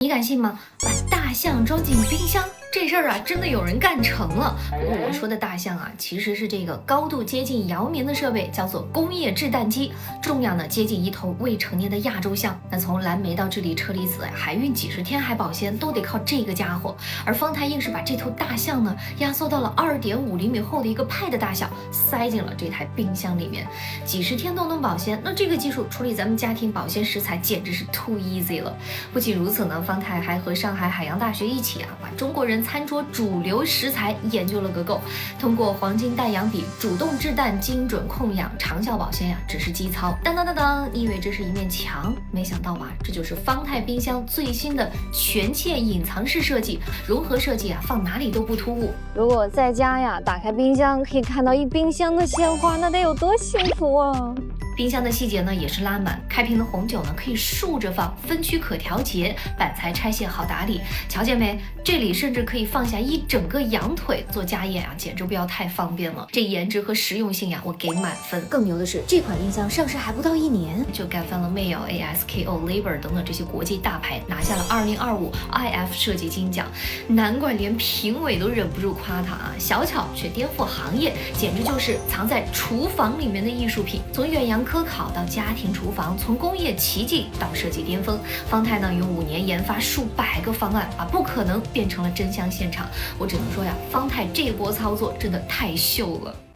你敢信吗？把大象装进冰箱这事儿啊，真的有人干成了。不过我说的大象啊，其实是这个高度接近姚明的设备，叫做工业制蛋机，重量呢接近一头未成年的亚洲象。那从蓝莓到智利车厘子，海运几十天还保鲜，都得靠这个家伙。而方太硬是把这头大象呢压缩到了2.5厘米厚的一个派的大小，塞进了这台冰箱里面，几十天都能保鲜。那这个技术处理咱们家庭保鲜食材简直是 too easy 了。不仅如此呢，方太还和上海海洋大学一起把中国人餐桌主流食材研究了个够，通过黄金氮氧比主动制氮，精准控氧，长效保鲜只是基操。当当当当，你以为这是一面墙，没想到这就是方太冰箱最新的全切隐藏式设计，融合设计放哪里都不突兀。如果在家打开冰箱可以看到一冰箱的鲜花，那得有多幸福啊！冰箱的细节呢也是拉满，开瓶的红酒呢可以竖着放，分区可调节，板材拆卸好打理。瞧见没？这里甚至可以放下一整个羊腿做家宴简直不要太方便了。这颜值和实用性我给满分。更牛的是，这款冰箱上市还不到1年，就干翻了 Mail、ASKO、Labor 等等这些国际大牌，拿下了2025 IF 设计金奖。难怪连评委都忍不住夸它小巧却颠覆行业，简直就是藏在厨房里面的艺术品。从远洋科考到家庭厨房，从工业奇迹到设计巅峰，方太呢用5年研发数百个方案，把不可能变成了真香现场。我只能说方太这波操作真的太秀了。